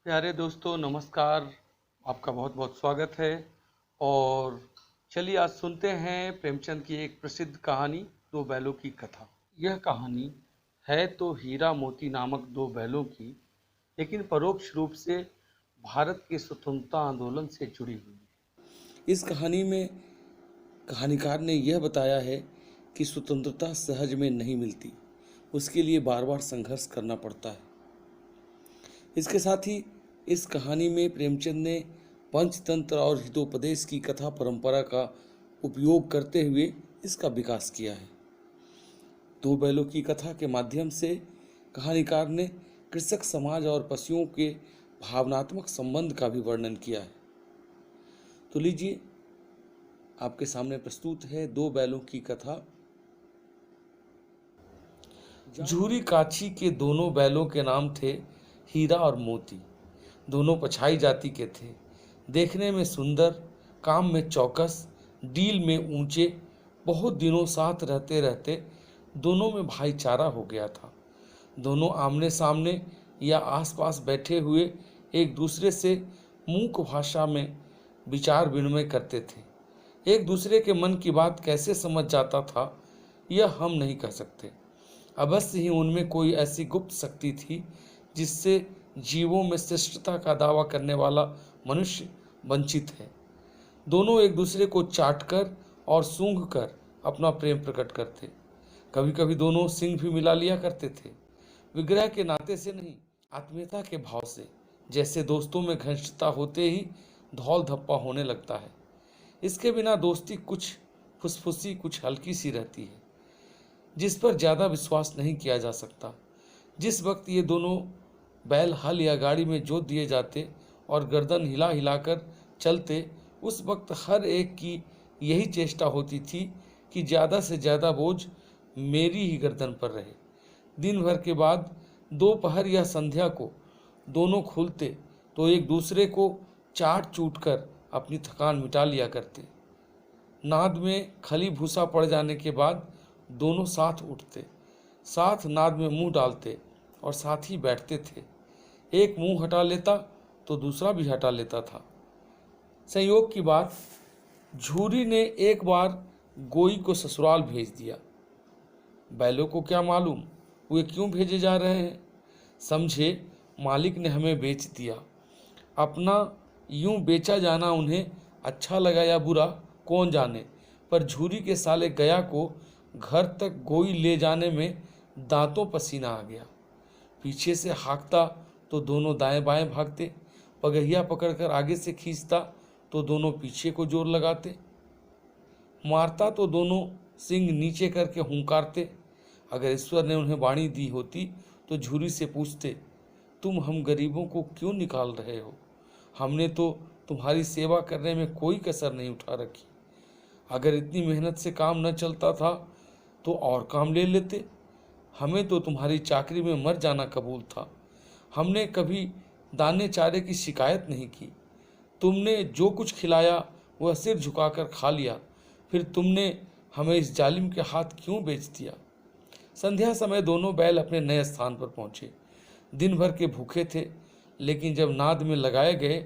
प्यारे दोस्तों नमस्कार। आपका बहुत बहुत स्वागत है। और चलिए आज सुनते हैं प्रेमचंद की एक प्रसिद्ध कहानी, दो बैलों की कथा। यह कहानी है तो हीरा मोती नामक दो बैलों की, लेकिन परोक्ष रूप से भारत के स्वतंत्रता आंदोलन से जुड़ी हुई है। इस कहानी में कहानीकार ने यह बताया है कि स्वतंत्रता सहज में नहीं मिलती, उसके लिए बार बार संघर्ष करना पड़ता है। इसके साथ ही इस कहानी में प्रेमचंद ने पंचतंत्र और हितोपदेश की कथा परंपरा का उपयोग करते हुए इसका विकास किया है। दो बैलों की कथा के माध्यम से कहानीकार ने कृषक समाज और पशुओं के भावनात्मक संबंध का भी वर्णन किया है। तो लीजिए, आपके सामने प्रस्तुत है दो बैलों की कथा। झूरी काछी के दोनों बैलों के नाम थे हीरा और मोती। दोनों पछाई जाति के थे, देखने में सुंदर, काम में चौकस, डील में ऊंचे। बहुत दिनों साथ रहते रहते दोनों में भाईचारा हो गया था। दोनों आमने सामने या आसपास बैठे हुए एक दूसरे से मूक भाषा में विचार विनिमय करते थे। एक दूसरे के मन की बात कैसे समझ जाता था यह हम नहीं कह सकते। अवश्य ही उनमें कोई ऐसी गुप्त शक्ति थी जिससे जीवों में श्रेष्ठता का दावा करने वाला मनुष्य वंचित है। दोनों एक दूसरे को चाटकर और सूंघ कर अपना प्रेम प्रकट करते। कभी कभी दोनों सिंग भी मिला लिया करते थे, विग्रह के नाते से नहीं, आत्मीयता के भाव से। जैसे दोस्तों में घनिष्ठता होते ही धौल धप्पा होने लगता है। इसके बिना दोस्ती कुछ फुसफुसी, कुछ हल्की सी रहती है, जिस पर ज़्यादा विश्वास नहीं किया जा सकता। जिस वक्त ये दोनों बैल हल या गाड़ी में जोत दिए जाते और गर्दन हिला हिलाकर चलते, उस वक्त हर एक की यही चेष्टा होती थी कि ज़्यादा से ज़्यादा बोझ मेरी ही गर्दन पर रहे। दिन भर के बाद दोपहर या संध्या को दोनों खुलते तो एक दूसरे को चाट चूट कर अपनी थकान मिटा लिया करते। नाद में खली भूसा पड़ जाने के बाद दोनों साथ उठते, साथ नाद में मुंह डालते और साथ ही बैठते थे। एक मुंह हटा लेता तो दूसरा भी हटा लेता था। संयोग की बात, झूरी ने एक बार गोई को ससुराल भेज दिया। बैलों को क्या मालूम वे क्यों भेजे जा रहे हैं। समझे मालिक ने हमें बेच दिया। अपना यूं बेचा जाना उन्हें अच्छा लगा या बुरा कौन जाने, पर झूरी के साले गया को घर तक गोई ले जाने में दांतों पसीना आ गया। पीछे से हाँकता तो दोनों दाएं बाएं भागते, पगहिया पकड़कर आगे से खींचता तो दोनों पीछे को जोर लगाते, मारता तो दोनों सिंग नीचे करके हुंकारते। अगर ईश्वर ने उन्हें वाणी दी होती तो झूरी से पूछते, तुम हम गरीबों को क्यों निकाल रहे हो? हमने तो तुम्हारी सेवा करने में कोई कसर नहीं उठा रखी। अगर इतनी मेहनत से काम न चलता था तो और काम ले लेते। हमें तो तुम्हारी चाकरी में मर जाना कबूल था। हमने कभी दाने चारे की शिकायत नहीं की। तुमने जो कुछ खिलाया वह सिर झुकाकर खा लिया, फिर तुमने हमें इस जालिम के हाथ क्यों बेच दिया? संध्या समय दोनों बैल अपने नए स्थान पर पहुंचे। दिन भर के भूखे थे, लेकिन जब नाद में लगाए गए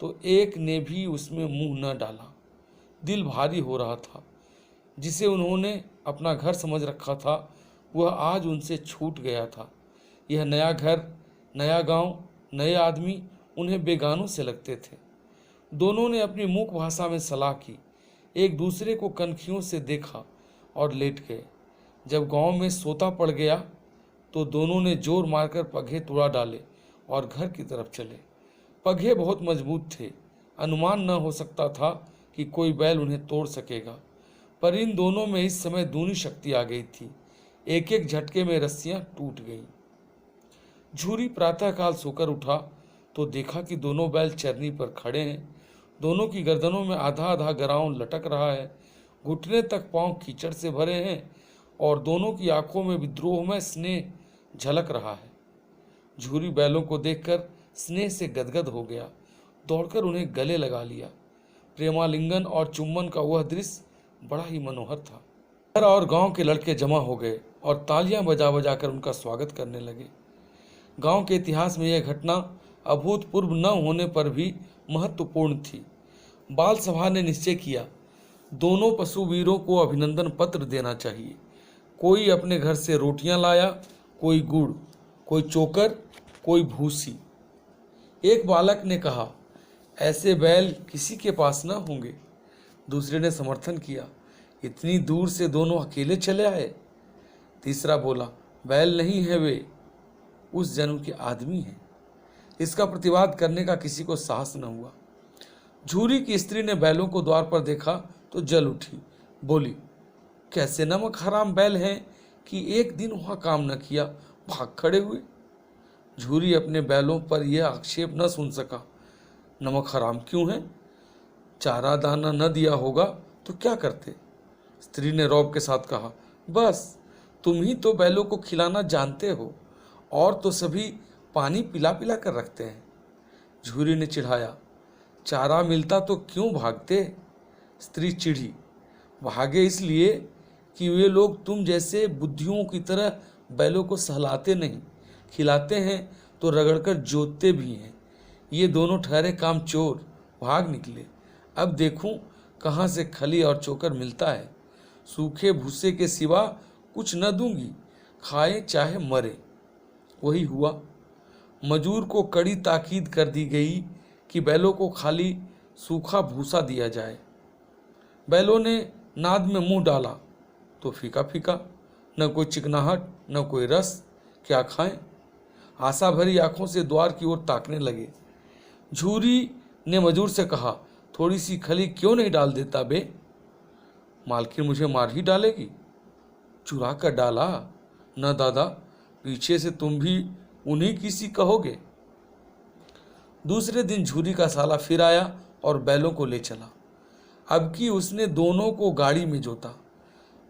तो एक ने भी उसमें मुंह न डाला। दिल भारी हो रहा था। जिसे उन्होंने अपना घर समझ रखा था वह आज उनसे छूट गया था। यह नया घर, नया गांव, नए आदमी उन्हें बेगानों से लगते थे। दोनों ने अपनी मूक भाषा में सलाह की, एक दूसरे को कनखियों से देखा और लेट गए। जब गांव में सोता पड़ गया तो दोनों ने जोर मारकर पगहे तुड़ा डाले और घर की तरफ चले। पगहे बहुत मजबूत थे, अनुमान न हो सकता था कि कोई बैल उन्हें तोड़ सकेगा, पर इन दोनों में इस समय दूनी शक्ति आ गई थी। एक एक झटके में रस्सियां टूट गई। झूरी प्रातःकाल सोकर उठा तो देखा कि दोनों बैल चरनी पर खड़े हैं। दोनों की गर्दनों में आधा आधा गराउन लटक रहा है, घुटने तक पांव कीचड़ से भरे हैं और दोनों की आंखों में विद्रोहमय स्नेह झलक रहा है। झूरी बैलों को देखकर स्नेह से गदगद हो गया, दौड़कर उन्हें गले लगा लिया। प्रेमालिंगन और चुम्बन का वह दृश्य बड़ा ही मनोहर था। घर और गांव के लड़के जमा हो गए और तालियां बजा बजा कर उनका स्वागत करने लगे। गांव के इतिहास में यह घटना अभूतपूर्व न होने पर भी महत्वपूर्ण थी। बाल सभा ने निश्चय किया, दोनों पशु वीरों को अभिनंदन पत्र देना चाहिए। कोई अपने घर से रोटियां लाया, कोई गुड़, कोई चोकर, कोई भूसी। एक बालक ने कहा, ऐसे बैल किसी के पास न होंगे। दूसरे ने समर्थन किया, इतनी दूर से दोनों अकेले चले आए। तीसरा बोला, बैल नहीं है, वे उस जन्म के आदमी हैं। इसका प्रतिवाद करने का किसी को साहस न हुआ। झूरी की स्त्री ने बैलों को द्वार पर देखा तो जल उठी, बोली, कैसे नमक हराम बैल हैं कि एक दिन वहां काम न किया, भाग खड़े हुए। झूरी अपने बैलों पर यह आक्षेप न सुन सका। नमक हराम क्यों है? चारा दाना न दिया होगा तो क्या करते? स्त्री ने रौब के साथ कहा, बस तुम ही तो बैलों को खिलाना जानते हो, और तो सभी पानी पिला पिला कर रखते हैं। झूरी ने चिढ़ाया, चारा मिलता तो क्यों भागते? स्त्री चिढ़ी, भागे इसलिए कि वे लोग तुम जैसे बुद्धियों की तरह बैलों को सहलाते नहीं, खिलाते हैं तो रगड़कर जोतते भी हैं। ये दोनों ठहरे काम चोर, भाग निकले। अब देखूं कहाँ से खली और चोकर मिलता है। सूखे भूसे के सिवा कुछ न दूंगी, खाए चाहे मरे। वही हुआ। मजूर को कड़ी ताकीद कर दी गई कि बैलों को खाली सूखा भूसा दिया जाए। बैलों ने नाद में मुंह डाला तो फीका फीका, न कोई चिकनाहट न कोई रस, क्या खाएं? आशा भरी आंखों से द्वार की ओर ताकने लगे। झूरी ने मजूर से कहा, थोड़ी सी खली क्यों नहीं डाल देता बे? मालकिन मुझे मार ही डालेगी। चुरा कर डाला? न दादा, पीछे से तुम भी उन्हीं की सी कहोगे। दूसरे दिन झूरी का साला फिर आया और बैलों को ले चला। अब की उसने दोनों को गाड़ी में जोता।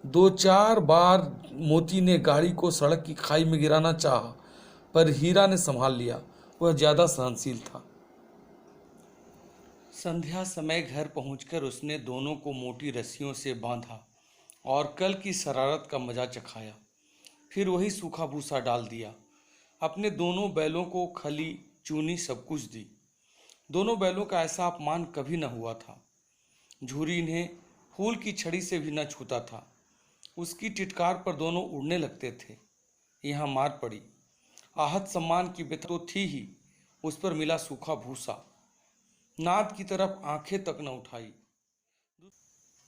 2-4 बार मोती ने गाड़ी को सड़क की खाई में गिराना चाहा, पर हीरा ने संभाल लिया। वह ज्यादा सहनशील था। संध्या समय घर पहुंचकर उसने दोनों को मोटी रस्सियों से बांधा और कल की शरारत का मजा चखाया। फिर वही सूखा भूसा डाल दिया। अपने दोनों बैलों को खली, चूनी सब कुछ दी। दोनों बैलों का ऐसा अपमान कभी न हुआ था। झूरी इन्हें फूल की छड़ी से भी न छूता था। उसकी टिटकार पर दोनों उड़ने लगते थे। यहाँ मार पड़ी। आहत सम्मान की व्यथा तो थी ही, उस पर मिला सूखा भूसा। नाद की तरफ आंखें तक न उठाई।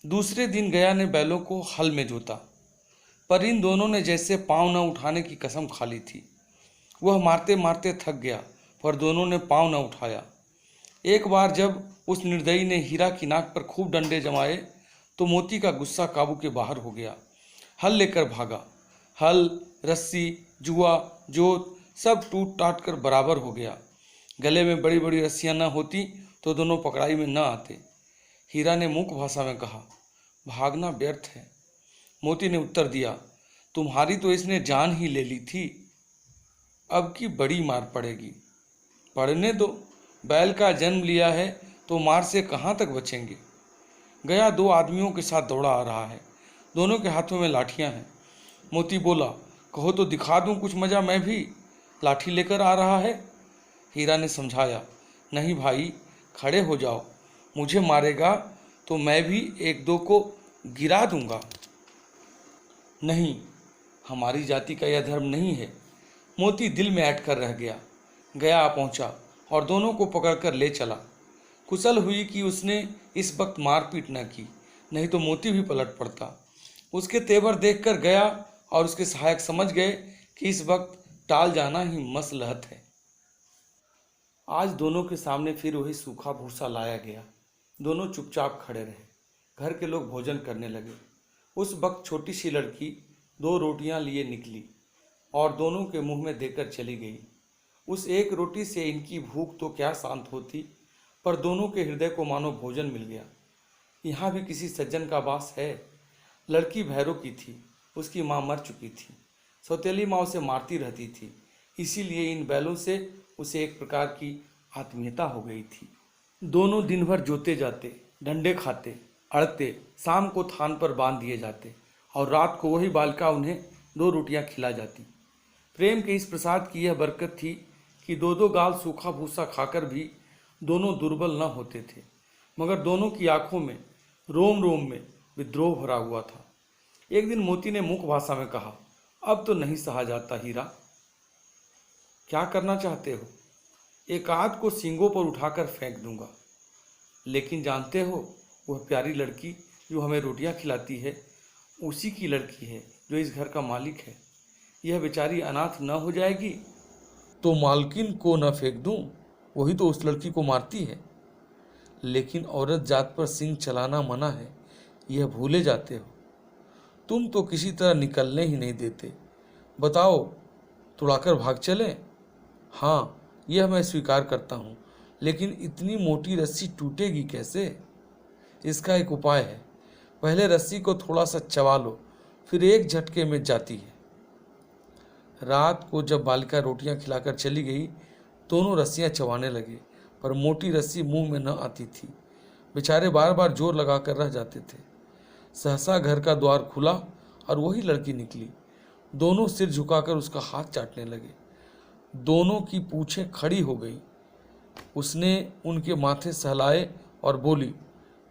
दूसरे दिन गया ने बैलों को हल में जोता, पर इन दोनों ने जैसे पांव न उठाने की कसम खा ली थी। वह मारते मारते थक गया, पर दोनों ने पांव न उठाया। एक बार जब उस निर्दयी ने हीरा की नाक पर खूब डंडे जमाए तो मोती का गुस्सा काबू के बाहर हो गया। हल लेकर भागा। हल, रस्सी, जुआ, जोत सब टूट टाट कर बराबर हो गया। गले में बड़ी बड़ी रस्सियां न होती तो दोनों पकड़ाई में न आते। हीरा ने मूक भाषा में कहा, भागना व्यर्थ है। मोती ने उत्तर दिया, तुम्हारी तो इसने जान ही ले ली थी, अब की बड़ी मार पड़ेगी। पड़ने दो, बैल का जन्म लिया है तो मार से कहाँ तक बचेंगे। गया 2 आदमियों के साथ दौड़ा आ रहा है। दोनों के हाथों में लाठियां हैं। मोती बोला, कहो तो दिखा दूं कुछ मजा, मैं भी लाठी लेकर आ रहा है। हीरा ने समझाया, नहीं भाई, खड़े हो जाओ, मुझे मारेगा तो मैं भी 1-2 को गिरा दूंगा। नहीं, हमारी जाति का यह धर्म नहीं है। मोती दिल में ऐंठ कर रह गया। गया आ पहुंचा और दोनों को पकड़कर ले चला। कुशल हुई कि उसने इस वक्त मारपीट न की, नहीं तो मोती भी पलट पड़ता। उसके तेवर देखकर गया और उसके सहायक समझ गए कि इस वक्त टाल जाना ही मसलहत है। आज दोनों के सामने फिर वही सूखा भूसा लाया गया। दोनों चुपचाप खड़े रहे। घर के लोग भोजन करने लगे। उस वक्त छोटी सी लड़की 2 रोटियां लिए निकली और दोनों के मुंह में देकर चली गई। उस एक रोटी से इनकी भूख तो क्या शांत होती, पर दोनों के हृदय को मानो भोजन मिल गया। यहाँ भी किसी सज्जन का वास है। लड़की भैरों की थी, उसकी माँ मर चुकी थी। सौतेली माँ उसे मारती रहती थी, इसीलिए इन बैलों से उसे एक प्रकार की आत्मीयता हो गई थी। दोनों दिन भर जोते जाते, डंडे खाते, अड़ते, शाम को थान पर बांध दिए जाते और रात को वही बालिका उन्हें 2 रोटियां खिला जाती। प्रेम के इस प्रसाद की यह बरकत थी कि दो दो गाल सूखा भूसा खाकर भी दोनों दुर्बल न होते थे, मगर दोनों की आंखों में रोम रोम में विद्रोह भरा हुआ था। एक दिन मोती ने मूक भाषा में कहा, अब तो नहीं सहा जाता हीरा, क्या करना चाहते हो? एक आध को सींगों पर उठाकर फेंक दूंगा, लेकिन जानते हो वह प्यारी लड़की जो हमें रोटियां खिलाती है उसी की लड़की है जो इस घर का मालिक है। यह बेचारी अनाथ न हो जाएगी तो मालकिन को न फेंक दूं, वही तो उस लड़की को मारती है। लेकिन औरत जात पर सिंग चलाना मना है, यह भूले जाते हो। तुम तो किसी तरह निकलने ही नहीं देते। बताओ, तुड़ाकर भाग चले? हाँ, यह मैं स्वीकार करता हूँ, लेकिन इतनी मोटी रस्सी टूटेगी कैसे? इसका एक उपाय है। पहले रस्सी को थोड़ा सा चबा लो, फिर एक झटके में जाती है। रात को जब बालिका रोटियां खिलाकर चली गई, दोनों रस्सियां चबाने लगे, पर मोटी रस्सी मुंह में न आती थी। बेचारे बार बार जोर लगाकर रह जाते थे। सहसा घर का द्वार खुला और वही लड़की निकली। दोनों सिर झुकाकर उसका हाथ चाटने लगे। दोनों की पूंछें खड़ी हो गई। उसने उनके माथे सहलाए और बोली,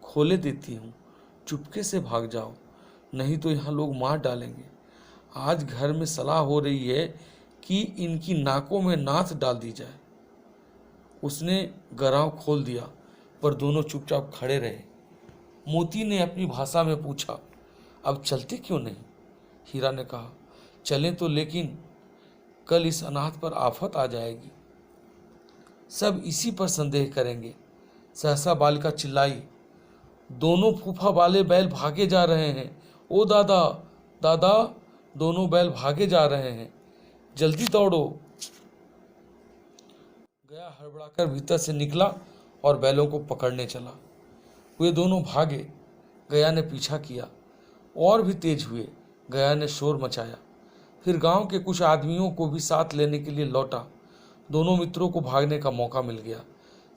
खोले देती हूँ, चुपके से भाग जाओ, नहीं तो यहाँ लोग मार डालेंगे। आज घर में सलाह हो रही है कि इनकी नाकों में नाथ डाल दी जाए। उसने गराव खोल दिया, पर दोनों चुपचाप खड़े रहे। मोती ने अपनी भाषा में पूछा, अब चलते क्यों नहीं? हीरा ने कहा, चलें तो, लेकिन कल इस अनाथ पर आफत आ जाएगी, सब इसी पर संदेह करेंगे। सहसा बालिका चिल्लाई, दोनों फूफा वाले बैल भागे जा रहे हैं। ओ दादा, दादा, दोनों बैल भागे जा रहे हैं, जल्दी दौड़ो। गया हड़बड़ाकर भीतर से निकला और बैलों को पकड़ने चला। वे दोनों भागे। गया ने पीछा किया, और भी तेज हुए। गया ने शोर मचाया, फिर गांव के कुछ आदमियों को भी साथ लेने के लिए लौटा। दोनों मित्रों को भागने का मौका मिल गया।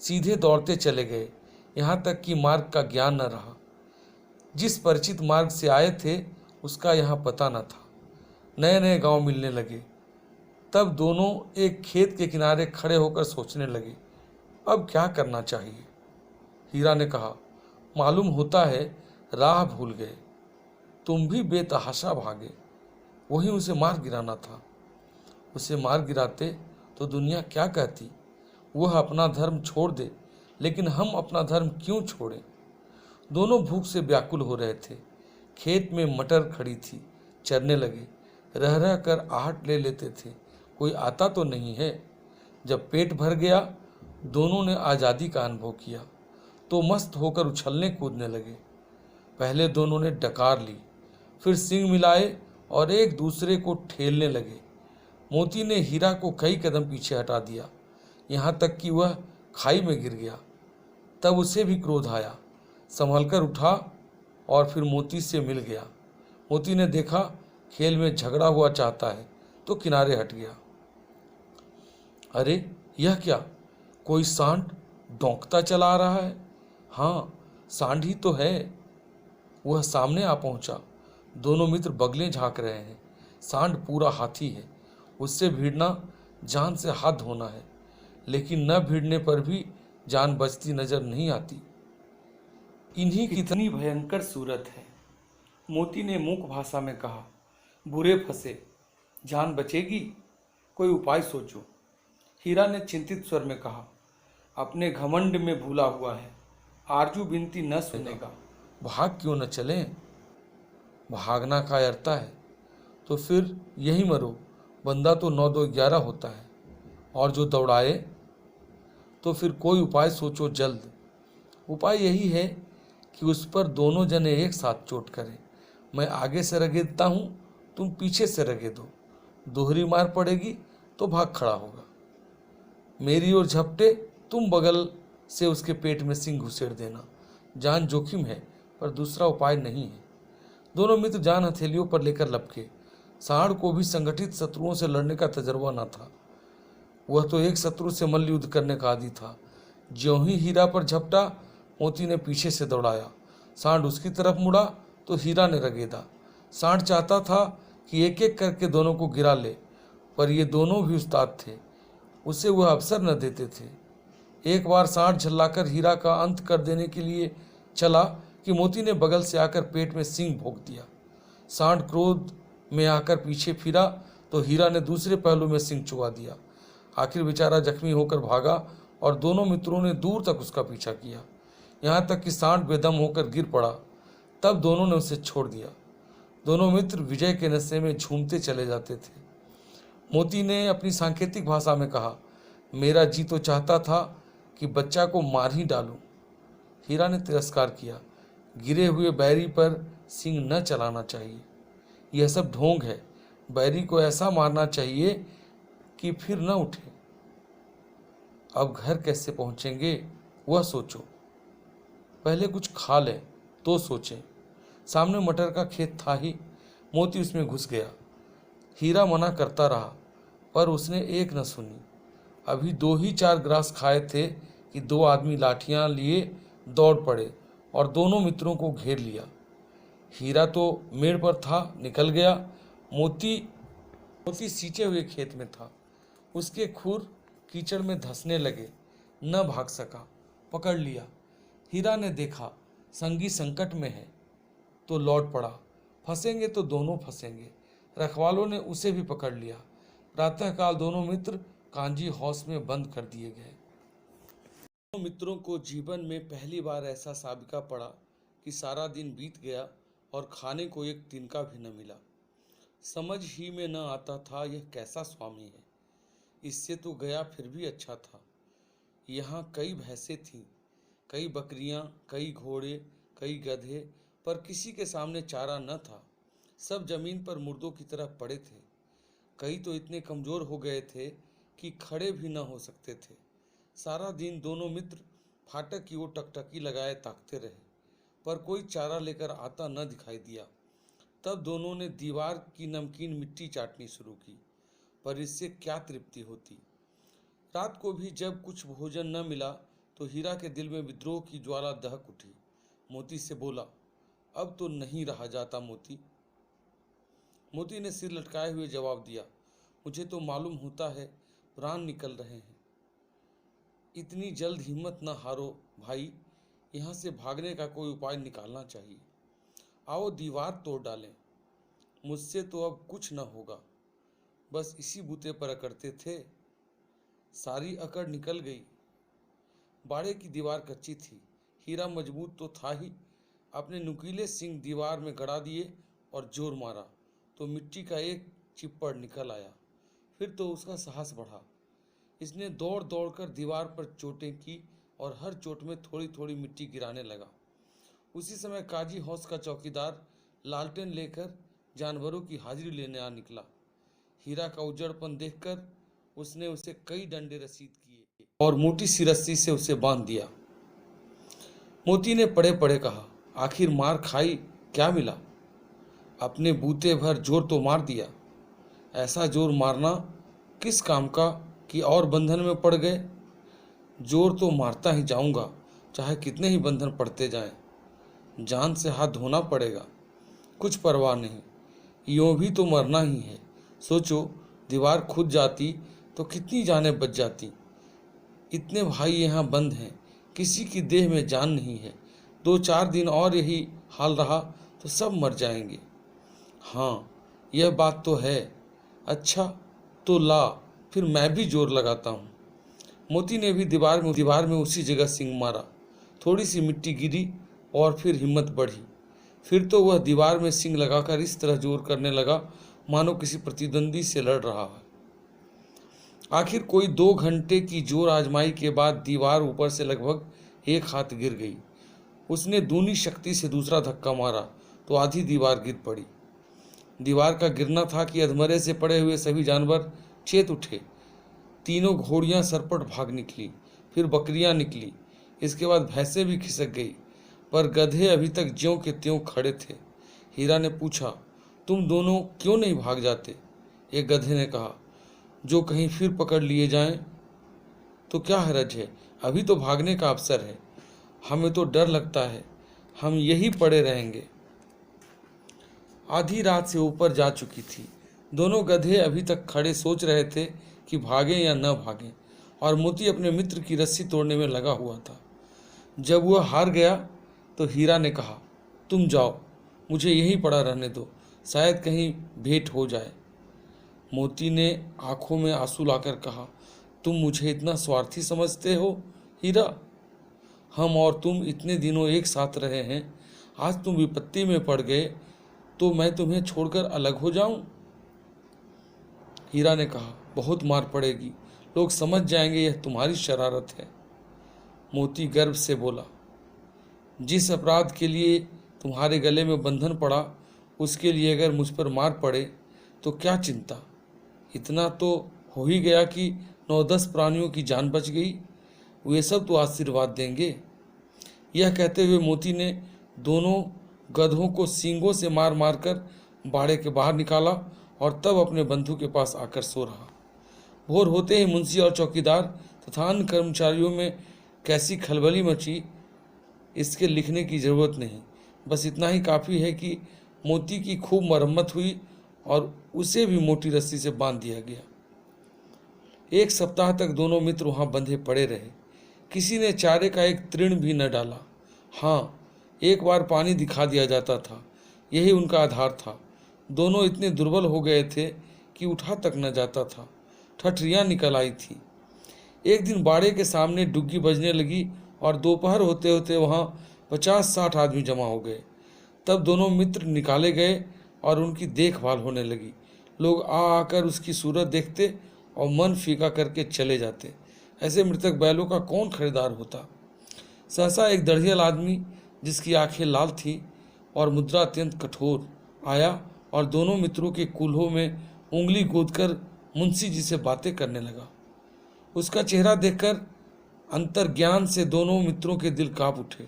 सीधे दौड़ते चले गए, यहाँ तक कि मार्ग का ज्ञान न रहा। जिस परिचित मार्ग से आए थे उसका यहाँ पता न था। नए नए गांव मिलने लगे। तब दोनों एक खेत के किनारे खड़े होकर सोचने लगे, अब क्या करना चाहिए। हीरा ने कहा, मालूम होता है राह भूल गए, तुम भी बेतहाशा भागे, वही उसे मार गिराना था। उसे मार गिराते तो दुनिया क्या कहती? वह अपना धर्म छोड़ दे, लेकिन हम अपना धर्म क्यों छोड़ें? दोनों भूख से व्याकुल हो रहे थे। खेत में मटर खड़ी थी, चरने लगे। रह रह कर आहट ले लेते थे, कोई आता तो नहीं है। जब पेट भर गया, दोनों ने आज़ादी का अनुभव किया तो मस्त होकर उछलने कूदने लगे। पहले दोनों ने डकार ली, फिर सींग मिलाए और एक दूसरे को ठेलने लगे। मोती ने हीरा को कई कदम पीछे हटा दिया, यहाँ तक कि वह खाई में गिर गया। तब उसे भी क्रोध आया, संभलकर उठा और फिर मोती से मिल गया। मोती ने देखा खेल में झगड़ा हुआ चाहता है तो किनारे हट गया। अरे यह क्या, कोई सांड डौंकता चला आ रहा है। हाँ, सांड ही तो है। वह सामने आ पहुंचा। दोनों मित्र बगलें झांक रहे हैं। सांड पूरा हाथी है, उससे भिड़ना जान से हाथ धोना है, लेकिन न भिड़ने पर भी जान बचती नजर नहीं आती। इन्हीं कितनी भयंकर सूरत है। मोती ने मूक भाषा में कहा, बुरे फंसे, जान बचेगी? कोई उपाय सोचो। हीरा ने चिंतित स्वर में कहा, अपने घमंड में भूला हुआ है, आरजू बिनती न सुनेगा। भाग क्यों न चलें? भागना का अरता है तो फिर यही मरो। बंदा तो 9 2 11 होता है, और जो दौड़ाए तो फिर कोई उपाय सोचो जल्द। उपाय यही है कि उस पर दोनों जने एक साथ चोट करें। मैं आगे से रगेदता हूँ, तुम पीछे से रगेदो। दोहरी मार पड़ेगी तो भाग खड़ा होगा। मेरी ओर झपटे, तुम बगल से उसके पेट में सिंग घुसेड़ देना। जान जोखिम है, पर दूसरा उपाय नहीं है। दोनों मित्र जान हथेलियों पर लेकर लपके। सांड को भी संगठित शत्रुओं से लड़ने का तजर्बा न था। वह तो एक शत्रु से मल्ल युद्ध करने का आदी था। ज्यों ही हीरा पर झपटा, मोती ने पीछे से दौड़ाया। सांड उसकी तरफ मुड़ा तो हीरा ने रगेदा। सांड चाहता था कि एक एक करके दोनों को गिरा ले, पर ये दोनों भी उस्ताद थे। उसे वह अवसर न देते थे। एक बार सांड झल्लाकर हीरा का अंत कर देने के लिए चला कि मोती ने बगल से आकर पेट में सींग भोंक दिया। सांड क्रोध में आकर पीछे फिरा तो हीरा ने दूसरे पहलू में सींग चुबा दिया। आखिर बेचारा जख्मी होकर भागा और दोनों मित्रों ने दूर तक उसका पीछा किया, यहाँ तक कि सांड बेदम होकर गिर पड़ा। तब दोनों ने उसे छोड़ दिया। दोनों मित्र विजय के नशे में झूमते चले जाते थे। मोती ने अपनी सांकेतिक भाषा में कहा, मेरा जी तो चाहता था कि बच्चा को मार ही डालूं। हीरा ने तिरस्कार किया, गिरे हुए बैरी पर सींग न चलाना चाहिए, यह सब ढोंग है। बैरी को ऐसा मारना चाहिए कि फिर न उठे। अब घर कैसे पहुंचेंगे वह सोचो, पहले कुछ खा लें तो सोचें। सामने मटर का खेत था ही, मोती उसमें घुस गया। हीरा मना करता रहा पर उसने एक न सुनी। अभी 2 ही 4 ग्रास खाए थे कि 2 आदमी लाठियां लिए दौड़ पड़े और दोनों मित्रों को घेर लिया। हीरा तो मेड़ पर था, निकल गया। मोती सींचे हुए खेत में था। उसके खुर कीचड़ में धंसने लगे, न भाग सका। पकड़ लिया। हीरा ने देखा संगी संकट में है तो लौट पड़ा, फंसेंगे तो दोनों फंसेंगे। रखवालों ने उसे भी पकड़ लिया। प्रातःकाल दोनों मित्र कांजी हाउस में बंद कर दिए गए। दोनों मित्रों को जीवन में पहली बार ऐसा साबिका पड़ा कि सारा दिन बीत गया और खाने को एक तिनका भी न मिला। समझ ही में न आता था यह कैसा स्वामी है। इससे तो गया फिर भी अच्छा था। यहाँ कई भैंसें थीं, कई बकरियां, कई घोड़े, कई गधे, पर किसी के सामने चारा न था। सब जमीन पर मुर्दों की तरह पड़े थे। कई तो इतने कमजोर हो गए थे कि खड़े भी न हो सकते थे। सारा दिन दोनों मित्र फाटक की ओर टकटकी लगाए ताकते रहे, पर कोई चारा लेकर आता न दिखाई दिया। तब दोनों ने दीवार की नमकीन मिट्टी चाटनी शुरू की, पर इससे क्या तृप्ति होती। रात को भी जब कुछ भोजन न मिला तो हीरा के दिल में विद्रोह की ज्वाला दहक उठी। मोती से बोला, अब तो नहीं रहा जाता मोती। मोती ने सिर लटकाए हुए जवाब दिया, मुझे तो मालूम होता है प्राण निकल रहे हैं। इतनी जल्द हिम्मत न हारो भाई, यहाँ से भागने का कोई उपाय निकालना चाहिए। आओ दीवार तोड़ डालें। मुझसे तो अब कुछ न होगा, बस इसी बूते पर अकड़ते थे। सारी अकड़ निकल गई। बाड़े की दीवार कच्ची थी। हीरा मजबूत तो था ही। अपने नुकीले सींग दीवार में गड़ा दिए और जोर मारा तो मिट्टी का एक चिप्पड़ निकल आया। फिर तो उसका साहस बढ़ा। इसने दौड़ दौड़कर दीवार पर चोटें की और हर चोट में थोड़ी थोड़ी मिट्टी गिराने लगा। उसी समय काजी हाउस का चौकीदार लालटेन लेकर जानवरों की हाजिरी लेने आ निकला। हीरा का उजड़पन देखकर उसने उसे कई डंडे रसीद किए और मोटी सी रस्सी से उसे बांध दिया। मोती ने पड़े पड़े कहा, आखिर मार खाई, क्या मिला? अपने बूते भर जोर तो मार दिया। ऐसा जोर मारना किस काम का कि और बंधन में पड़ गए। जोर तो मारता ही जाऊंगा, चाहे कितने ही बंधन पड़ते जाएं। जान से हाथ धोना पड़ेगा, कुछ परवाह नहीं, यूं भी तो मरना ही है। सोचो, दीवार खुद जाती तो कितनी जानें बच जाती। इतने भाई यहाँ बंद हैं, किसी की देह में जान नहीं है। 2-4 दिन और यही हाल रहा तो सब मर जाएंगे। हाँ, यह बात तो है। अच्छा तो ला, फिर मैं भी जोर लगाता हूँ। मोती ने भी दीवार में उसी जगह सींग मारा। थोड़ी सी मिट्टी गिरी और फिर हिम्मत बढ़ी। फिर तो वह दीवार में सींग लगाकर इस तरह जोर करने लगा मानो किसी प्रतिद्वंदी से लड़ रहा है। आखिर कोई 2 घंटे की जोर आजमाई के बाद दीवार ऊपर से लगभग 1 हाथ गिर गई। उसने दूनी शक्ति से दूसरा धक्का मारा तो आधी दीवार गिर पड़ी। दीवार का गिरना था कि अधमरे से पड़े हुए सभी जानवर चेत उठे। तीनों घोड़ियां सरपट भाग निकली, फिर बकरियां निकली, इसके बाद भैंसें भी खिसक गई, पर गधे अभी तक ज्यों के त्यों खड़े थे। हीरा ने पूछा, तुम दोनों क्यों नहीं भाग जाते? एक गधे ने कहा, जो कहीं फिर पकड़ लिए जाएं तो क्या हरज है, अभी तो भागने का अवसर है। हमें तो डर लगता है, हम यही पड़े रहेंगे। आधी रात से ऊपर जा चुकी थी। दोनों गधे अभी तक खड़े सोच रहे थे कि भागें या न भागें, और मोती अपने मित्र की रस्सी तोड़ने में लगा हुआ था। जब वह हार गया तो हीरा ने कहा, तुम जाओ, मुझे यहीं पड़ा रहने दो, शायद कहीं भेंट हो जाए। मोती ने आंखों में आंसू लाकर कहा, तुम मुझे इतना स्वार्थी समझते हो हीरा? हम और तुम इतने दिनों एक साथ रहे हैं, आज तुम विपत्ति में पड़ गए तो मैं तुम्हें छोड़कर अलग हो जाऊं? हीरा ने कहा, बहुत मार पड़ेगी, लोग समझ जाएंगे यह तुम्हारी शरारत है। मोती गर्व से बोला, जिस अपराध के लिए तुम्हारे गले में बंधन पड़ा, उसके लिए अगर मुझ पर मार पड़े तो क्या चिंता। इतना तो हो ही गया कि 9-10 प्राणियों की जान बच गई, वे सब तो आशीर्वाद देंगे। यह कहते हुए मोती ने दोनों गधों को सींगों से मार मार कर बाड़े के बाहर निकाला और तब अपने बंधु के पास आकर सो रहा। भोर होते ही मुंशी और चौकीदार तथा अन्य कर्मचारियों में कैसी खलबली मची, इसके लिखने की जरूरत नहीं। बस इतना ही काफ़ी है कि मोती की खूब मरम्मत हुई और उसे भी मोटी रस्सी से बांध दिया गया। 1 सप्ताह तक दोनों मित्र वहां बंधे पड़े रहे। किसी ने चारे का एक तृण भी न डाला। हाँ, एक बार पानी दिखा दिया जाता था, यही उनका आधार था। दोनों इतने दुर्बल हो गए थे कि उठा तक न जाता था, ठठरियाँ निकल आई थी। एक दिन बाड़े के सामने डुग्गी बजने लगी और दोपहर होते होते वहाँ 50-60 आदमी जमा हो गए। तब दोनों मित्र निकाले गए और उनकी देखभाल होने लगी। लोग आ आकर उसकी सूरत देखते और मन फीका करके चले जाते। ऐसे मृतक बैलों का कौन खरीदार होता। सहसा एक दढ़ियल आदमी, जिसकी आंखें लाल थी और मुद्रा अत्यंत कठोर, आया और दोनों मित्रों के कूल्हों में उंगली गोदकर मुंशी जी से बातें करने लगा। उसका चेहरा देखकर अंतर्ज्ञान से दोनों मित्रों के दिल कांप उठे।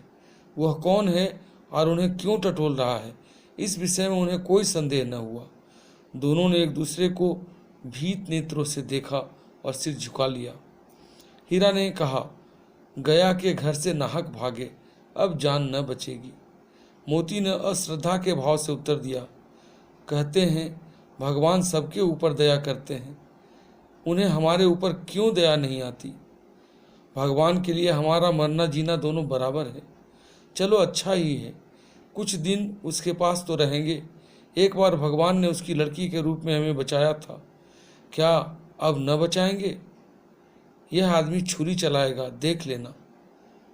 वह कौन है और उन्हें क्यों टटोल रहा है, इस विषय में उन्हें कोई संदेह न हुआ। दोनों ने एक दूसरे को भीत नेत्रों से देखा और सिर झुका लिया। हीरा ने कहा, गया के घर से नाहक भागे, अब जान न बचेगी। मोती ने अश्रद्धा के भाव से उत्तर दिया, कहते हैं भगवान सबके ऊपर दया करते हैं, उन्हें हमारे ऊपर क्यों दया नहीं आती। भगवान के लिए हमारा मरना जीना दोनों बराबर है। चलो अच्छा ही है, कुछ दिन उसके पास तो रहेंगे। एक बार भगवान ने उसकी लड़की के रूप में हमें बचाया था, क्या अब न बचाएंगे। यह आदमी छुरी चलाएगा, देख लेना।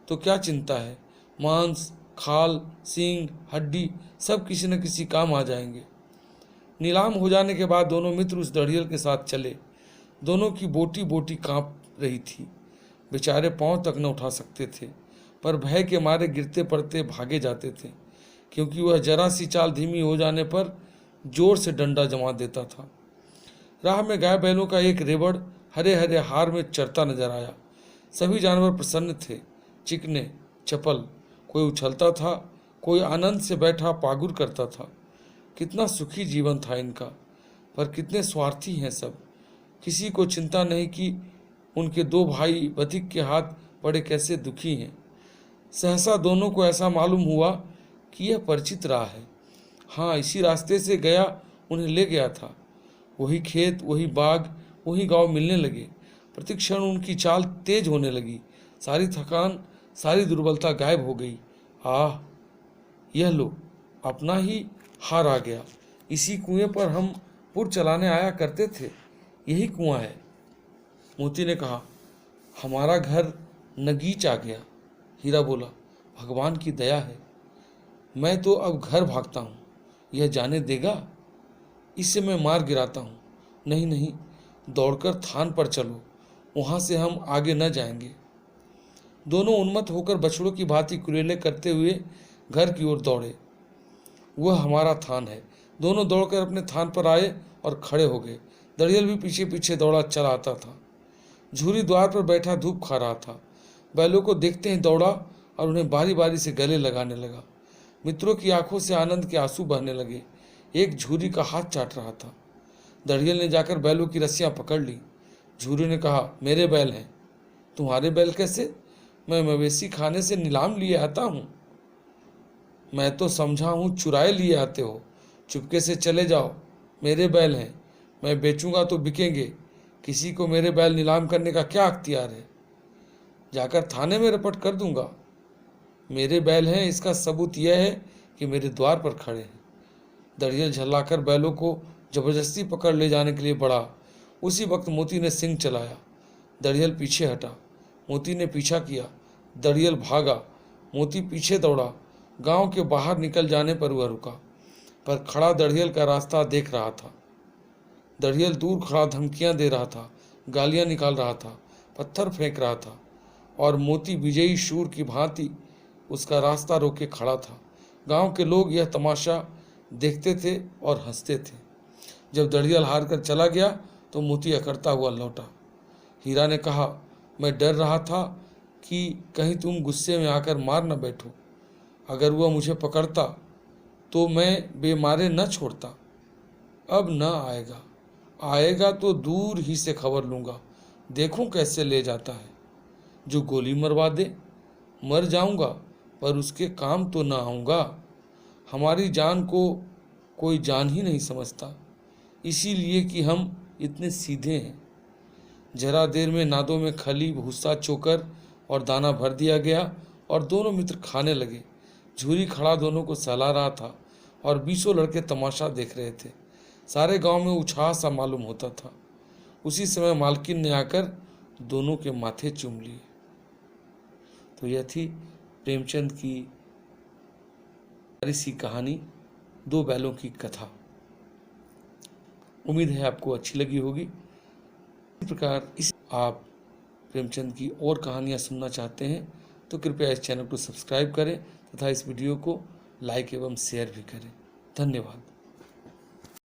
तो क्या चिंता है, मांस, खाल, सींग, हड्डी सब किसी न किसी काम आ जाएंगे। नीलाम हो जाने के बाद दोनों मित्र उस दढ़ियल के साथ चले। दोनों की बोटी बोटी कांप रही थी। बेचारे पांव तक न उठा सकते थे, पर भय के मारे गिरते पड़ते भागे जाते थे, क्योंकि वह जरा सी चाल धीमी हो जाने पर जोर से डंडा जमा देता था। राह में गाय बैलों का एक रेवड़ हरे हरे हार में चरता नजर आया। सभी जानवर प्रसन्न थे, चिकने, चपल। कोई उछलता था, कोई आनंद से बैठा पागुर करता था। कितना सुखी जीवन था इनका, पर कितने स्वार्थी हैं सब। किसी को चिंता नहीं कि उनके 2 भाई बधिक के हाथ पड़े कैसे दुखी हैं। सहसा दोनों को ऐसा मालूम हुआ कि यह परिचित राह है। हाँ, इसी रास्ते से गया उन्हें ले गया था। वही खेत, वही बाग, वही गांव मिलने लगे। प्रतिक्षण उनकी चाल तेज होने लगी। सारी थकान, सारी दुर्बलता गायब हो गई। आह, यह लो, अपना ही हार आ गया। इसी कुएं पर हम पुर चलाने आया करते थे, यही कुआं है। मोती ने कहा, हमारा घर नगीच आ गया। हीरा बोला, भगवान की दया है। मैं तो अब घर भागता हूँ, यह जाने देगा? इससे मैं मार गिराता हूँ। नहीं नहीं, दौड़कर थान पर चलो, वहाँ से हम आगे न जाएंगे। दोनों उन्मत्त होकर बछड़ों की भांति कुरेले करते हुए घर की ओर दौड़े। वह हमारा थान है। दोनों दौड़कर अपने थान पर आए और खड़े हो गए। दड़ियल भी पीछे पीछे दौड़ा चला आता था। झूरी द्वार पर बैठा धूप खा रहा था। बैलों को देखते ही दौड़ा और उन्हें बारी बारी से गले लगाने लगा। मित्रों की आंखों से आनंद के आंसू बहने लगे। एक झूरी का हाथ चाट रहा था। दड़ियल ने जाकर बैलों की रस्सियां पकड़ ली। झूरी ने कहा, मेरे बैल हैं। तुम्हारे बैल कैसे? मैं मवेशी खाने से नीलाम लिए आता हूँ। मैं तो समझा हूँ चुराए लिए आते हो। चुपके से चले जाओ, मेरे बैल हैं, मैं बेचूंगा तो बिकेंगे। किसी को मेरे बैल नीलाम करने का क्या अख्तियार है? जाकर थाने में रिपोर्ट कर दूंगा। मेरे बैल हैं, इसका सबूत यह है कि मेरे द्वार पर खड़े हैं। दरियल झल्लाकर बैलों को जबरदस्ती पकड़ ले जाने के लिए बढ़ा। उसी वक्त मोती ने सींग चलाया। दरियल पीछे हटा। मोती ने पीछा किया। दरियल भागा। मोती पीछे दौड़ा। गांव के बाहर निकल जाने पर वह रुका, पर खड़ा दरियल का रास्ता देख रहा था। दरियल दूर खड़ा धमकियां दे रहा था, गालियां निकाल रहा था, पत्थर फेंक रहा था, और मोती विजयी शूर की भांति उसका रास्ता रोके खड़ा था। गांव के लोग यह तमाशा देखते थे और हंसते थे। जब दरियल हार कर चला गया तो मोती अकड़ता हुआ लौटा। हीरा ने कहा, मैं डर रहा था कि कहीं तुम गुस्से में आकर मार न बैठो। अगर वह मुझे पकड़ता तो मैं बेमारे न छोड़ता। अब न आएगा, आएगा तो दूर ही से खबर लूँगा, देखूं कैसे ले जाता है। जो गोली मरवा दे, मर जाऊंगा, पर उसके काम तो न आऊँगा। हमारी जान को कोई जान ही नहीं समझता, इसीलिए कि हम इतने सीधे हैं। जरा देर में नादों में खली, भूसा, चोकर और दाना भर दिया गया और दोनों मित्र खाने लगे। झूरी खड़ा दोनों को सहला रहा था और 20 लड़के तमाशा देख रहे थे। सारे गांव में उछाह सा मालूम होता था। उसी समय मालकिन ने आकर दोनों के माथे चूम लिए। तो यह थी प्रेमचंद की प्यारी सी कहानी, दो बैलों की कथा। उम्मीद है आपको अच्छी लगी होगी। इसी प्रकार आप प्रेमचंद की और कहानियाँ सुनना चाहते हैं तो कृपया इस चैनल को सब्सक्राइब करें तथा इस वीडियो को लाइक एवं शेयर भी करें। धन्यवाद।